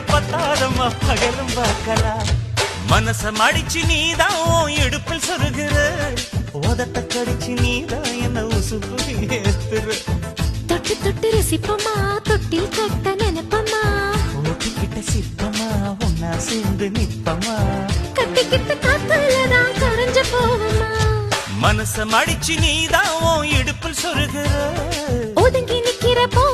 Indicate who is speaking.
Speaker 1: பத்தாதம்மா பகலும் பார்க்கலாம். மனச மடிச்சு நீதான் இடுப்பில் சொருகிற, உதட்ட கடிச்சு நீதான் என்ன உசுப்பு ஏத்துற.
Speaker 2: தொட்டு தொட்டு ரசிப்பமா, தொட்டில் கட்ட நினைப்பமா,
Speaker 1: ஓட்டிக்கிட்ட சிப்பமா ஒன்னா சேர்ந்து நிப்பமா,
Speaker 2: கட்டிக்கிட்ட காத்துலதான் கரைஞ்சு போவமா.
Speaker 1: மனச மடிச்சு நீதான் இடுப்பில் சொருகிற,
Speaker 2: ஒதுங்கி நிக்கிற போ